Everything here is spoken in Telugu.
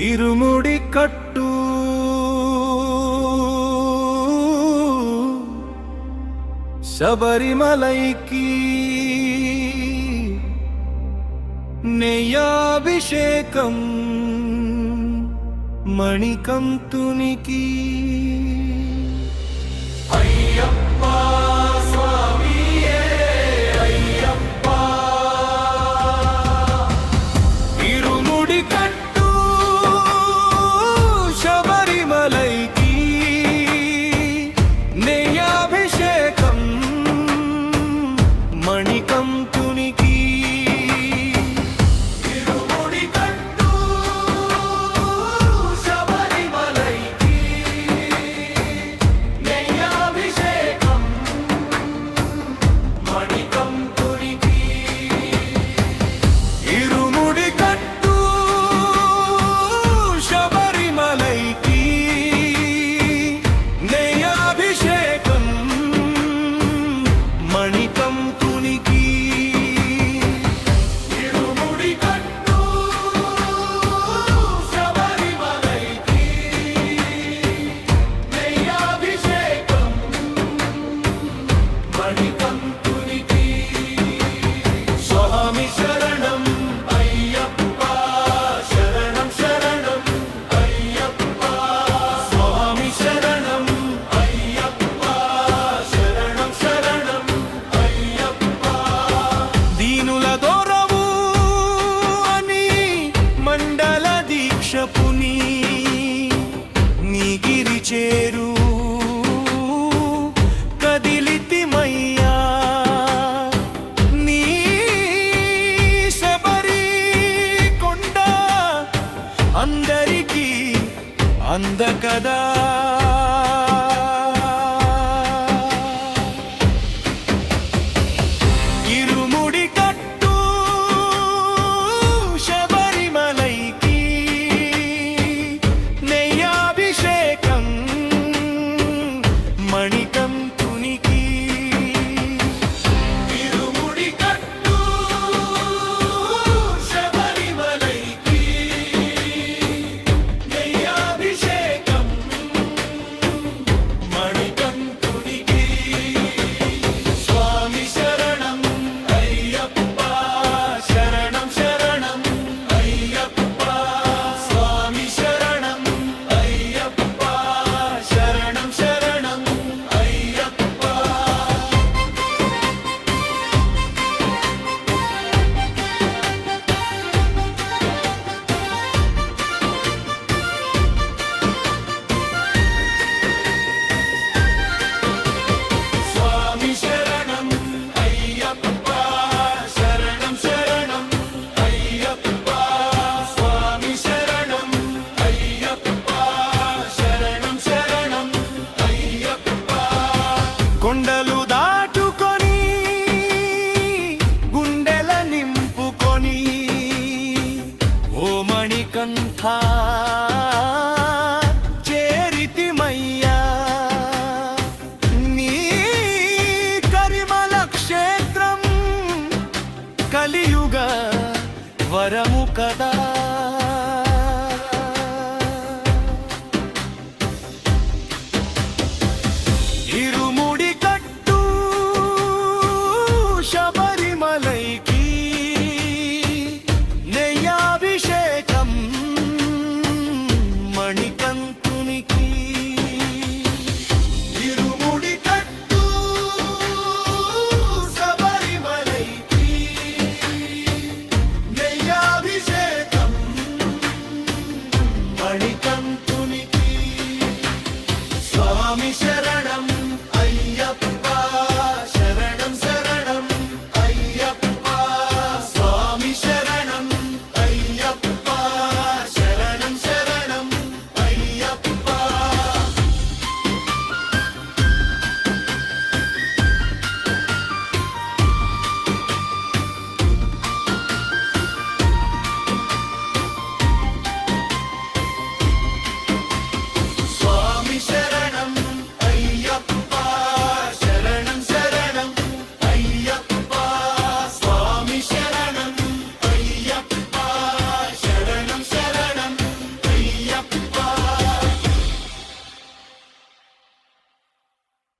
ఇరుముడి కట్టు శబరిమలైకి నెయ్యాభిషేకం మణికంతునికి అయ్యప్ప స్వామియే అయ్యప్ప ఇరుముడి కట్టు శబరిమలైకి నెయ్యాభిషేకం మణికంతునికి పుని నీగిరి చేరు కదిలితిమయ్యా నీ శబరి కొండ అందరికీ అందకదా ఇరుముడి కట్టు శబరిమలైకి నెయ్యాభిషేకం మణికంతునికి ఇరుముడి కట్టు శబరిమలైకి నెయ్యాభిషేకం మణికంతునికి స్వామి శరణం అయ్యప్ప శరణం శరణం అయ్యప్ప స్వామి శరణం అయ్యప్ప శరణం శరణం అయ్యప్ప స్వామి శరణం అయ్యప్ప శరణం శరణం అయ్యప్ప స్వామి శరణం అయ్యప్ప శరణం శరణం అయ్యప్ప కొండలు దాటుకొని గుండెల నింపుకొని ఓ మణికంఠ